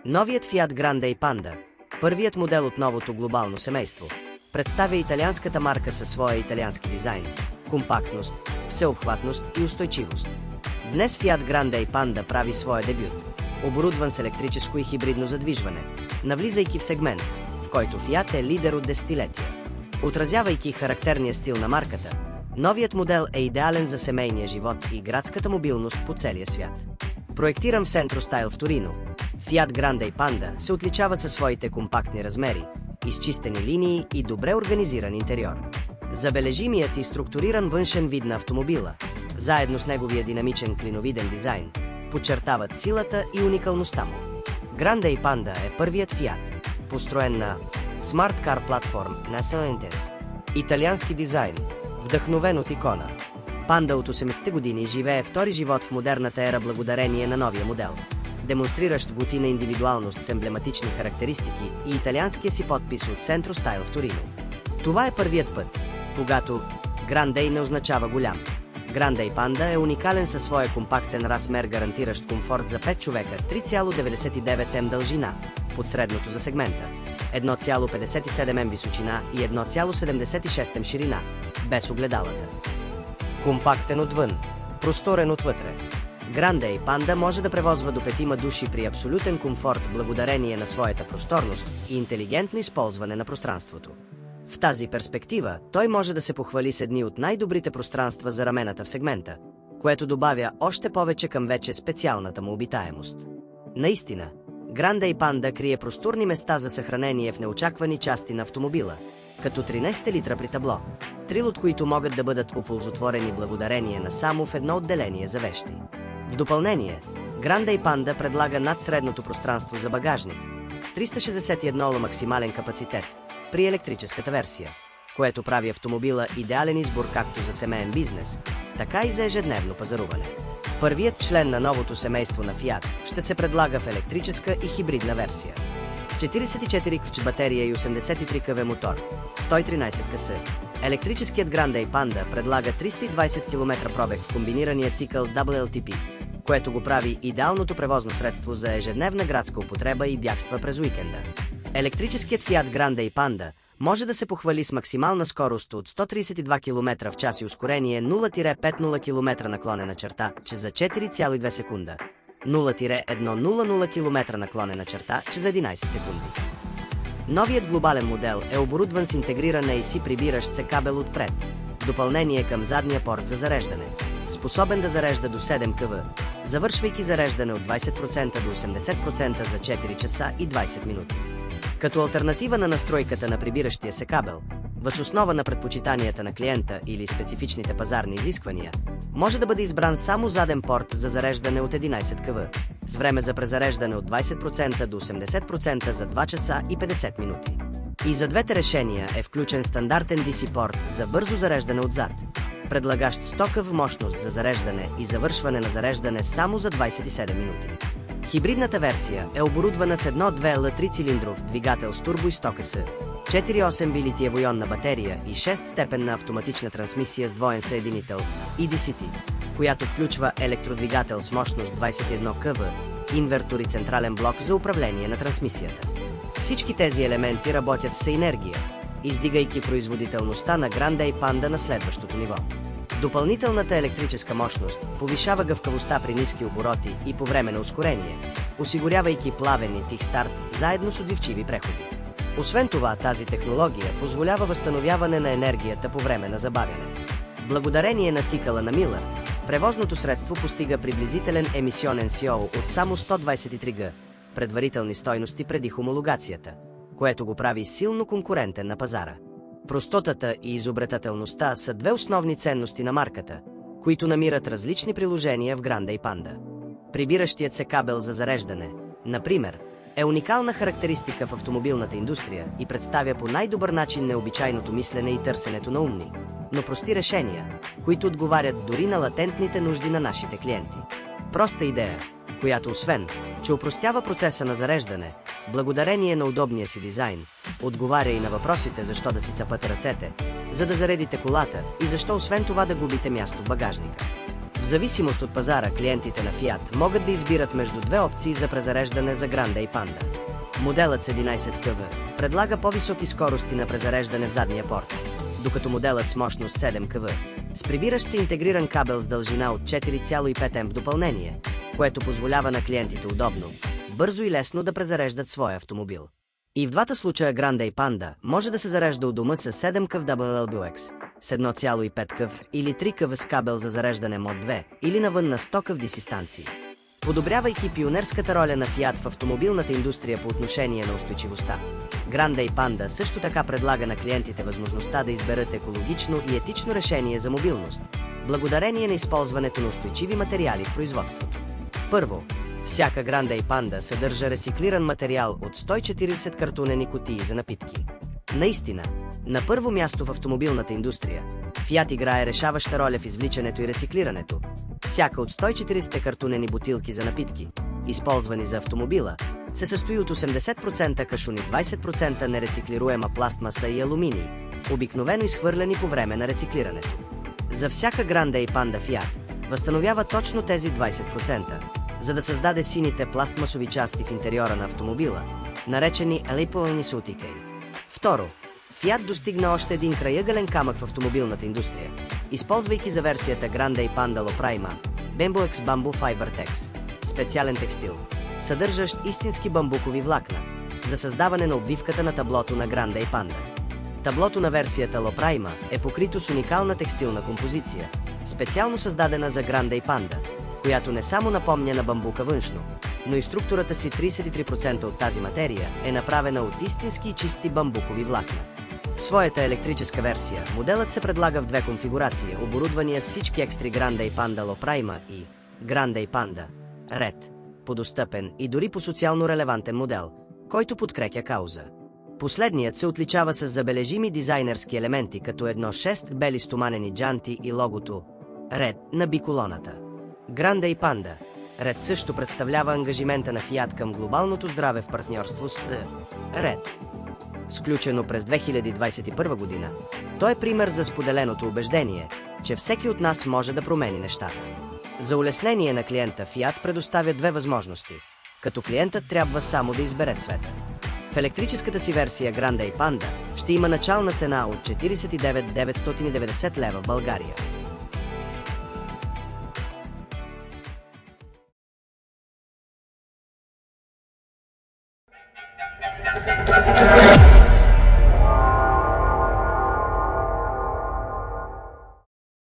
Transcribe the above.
Новият Fiat Grande Panda, първият модел от новото глобално семейство, представя италианската марка със своя италиански дизайн, компактност, всеобхватност и устойчивост. Днес Fiat Grande Panda прави своя дебют, оборудван с електрическо и хибридно задвижване, навлизайки в сегмент, в който Fiat е лидер от десетилетия. Отразявайки характерния стил на марката, новият модел е идеален за семейния живот и градската мобилност по целия свят. Проектиран в Centro Style в Торино, Fiat Grande Panda се отличава със своите компактни размери, изчистени линии и добре организиран интериор. Забележимият и структуриран външен вид на автомобила, заедно с неговия динамичен клиновиден дизайн, подчертават силата и уникалността му. Grande Panda е първият Fiat, построен на Smart Car Platform на Stellantis. Италиански дизайн, вдъхновен от икона. Панда от 80-те години живее втори живот в модерната ера благодарение на новия модел, демонстриращ готина индивидуалност с емблематични характеристики и италианския си подпис от Centro Style в Торино. Това е първият път, когато Grande не означава голям. Grande Panda е уникален със своя компактен размер, гарантиращ комфорт за 5 човека, 3,99 м дължина, под средното за сегмента, 1,57 м височина и 1,76 м ширина, без огледалата. Компактен отвън, просторен отвътре. Grande Panda може да превозва до 5 души при абсолютен комфорт благодарение на своята просторност и интелигентно използване на пространството. В тази перспектива той може да се похвали с едни от най-добрите пространства за рамената в сегмента, което добавя още повече към вече специалната му обитаемост. Наистина, Grande Panda крие просторни места за съхранение в неочаквани части на автомобила, като 13 литра при табло, 3 от които могат да бъдат оползотворени благодарение на само в едно отделение за вещи. В допълнение, Grande Panda предлага над средното пространство за багажник, с 361 максимален капацитет при електрическата версия, което прави автомобила идеален избор както за семейен бизнес, така и за ежедневно пазаруване. Първият член на новото семейство на Fiat ще се предлага в електрическа и хибридна версия. С 44 кВч батерия и 83 кв мотор, 113 кс, електрическият Grande Panda предлага 320 км пробег в комбинирания цикъл WLTP, което го прави идеалното превозно средство за ежедневна градска употреба и бягства през уикенда. Електрическият Fiat Grande Panda може да се похвали с максимална скорост от 132 км в час и ускорение 0-50 км наклонена черта, че за 4,2 секунда, 0-100 км наклонена черта, че за 11 секунди. Новият глобален модел е оборудван с интегриран AC прибиращ се кабел отпред, в допълнение към задния порт за зареждане, способен да зарежда до 7 кв, завършвайки зареждане от 20% до 80% за 4 часа и 20 минути. Като алтернатива на настройката на прибиращия се кабел, въз основа на предпочитанията на клиента или специфичните пазарни изисквания, може да бъде избран само заден порт за зареждане от 11 кв, с време за презареждане от 20% до 80% за 2 часа и 50 минути. И за двете решения е включен стандартен DC порт за бързо зареждане отзад, предлагащ 100 кв мощност за зареждане и завършване на зареждане само за 27 минути. Хибридната версия е оборудвана с 1.2 L 3-цилиндров двигател с турбо и 100 кс, 4.8 литиево-ионна батерия и 6-степенна автоматична трансмисия с двоен съединител EDCT, която включва електродвигател с мощност 21 кв, инвертор и централен блок за управление на трансмисията. Всички тези елементи работят в синергия, издигайки производителността на Grande Panda на следващото ниво. Допълнителната електрическа мощност повишава гъвкавостта при ниски обороти и по време на ускорение, осигурявайки плавен и тих старт заедно с отзивчиви преходи. Освен това, тази технология позволява възстановяване на енергията по време на забавяне. Благодарение на цикъла на Милър, превозното средство постига приблизителен емисионен CO от само 123 г, предварителни стойности преди хомологацията, което го прави силно конкурентен на пазара. Простотата и изобретателността са две основни ценности на марката, които намират различни приложения в Grande Panda. Прибиращият се кабел за зареждане, например, е уникална характеристика в автомобилната индустрия и представя по най-добър начин необичайното мислене и търсенето на умни, но прости решения, които отговарят дори на латентните нужди на нашите клиенти. Проста идея, която освен, че опростява процеса на зареждане, благодарение на удобния си дизайн, отговаря и на въпросите защо да си цапате ръцете, за да заредите колата и защо освен това да губите място в багажника. В зависимост от пазара, клиентите на Fiat могат да избират между две опции за презареждане за Grande и Panda. Моделът с 11 кВ предлага по-високи скорости на презареждане в задния порт, докато моделът с мощност 7 кВ с прибиращ се интегриран кабел с дължина от 4,5 м в допълнение, което позволява на клиентите удобно, бързо и лесно да презареждат своя автомобил. И в двата случая Grande и Panda може да се зарежда у дома с 7 къв WLBX, с 1,5 къв или 3 къв с кабел за зареждане Mod 2 или навън на 100 къв DC станции. Подобрявайки пионерската роля на Fiat в автомобилната индустрия по отношение на устойчивостта, Grande и Panda също така предлага на клиентите възможността да изберат екологично и етично решение за мобилност, благодарение на използването на устойчиви материали в производството. Първо, всяка Grande и Panda съдържа рециклиран материал от 140 картонени кутии за напитки. Наистина, на първо място в автомобилната индустрия, Fiat играе решаваща роля в извличането и рециклирането. Всяка от 140 картонени бутилки за напитки, използвани за автомобила, се състои от 80% кашун и 20% нерециклируема пластмаса и алуминий, обикновено изхвърляни по време на рециклирането. За всяка Grande и Panda Fiat възстановява точно тези 20%, за да създаде сините пластмасови части в интериора на автомобила, наречени Alipoanisotike. Второ, Fiat достигна още един крайъгълен камък в автомобилната индустрия, използвайки за версията Grande и Panda Lo Prima Bambuex Bamboo Fibertex, специален текстил, съдържащ истински бамбукови влакна, за създаване на обвивката на таблото на Grande и Panda. Таблото на версията Lo Prima е покрито с уникална текстилна композиция, специално създадена за Grande и Panda, която не само напомня на бамбука външно, но и структурата си 33% от тази материя е направена от истински и чисти бамбукови влакна. В своята електрическа версия, моделът се предлага в две конфигурации, оборудвания с всички екстри Grande и Panda Lo Prima и Grande и Panda Red, по-достъпен и дори по социално релевантен модел, който подкрепя кауза. Последният се отличава с забележими дизайнерски елементи, като 1.6 бели стоманени джанти и логото Red на биколоната. Grande и Panda Red също представлява ангажимента на Fiat към глобалното здраве в партньорство с Red. Сключено през 2021 година, той е пример за споделеното убеждение, че всеки от нас може да промени нещата. За улеснение на клиента Fiat предоставя две възможности, като клиентът трябва само да избере цвета. В електрическата си версия Grande и Panda ще има начална цена от 49 990 лева в България.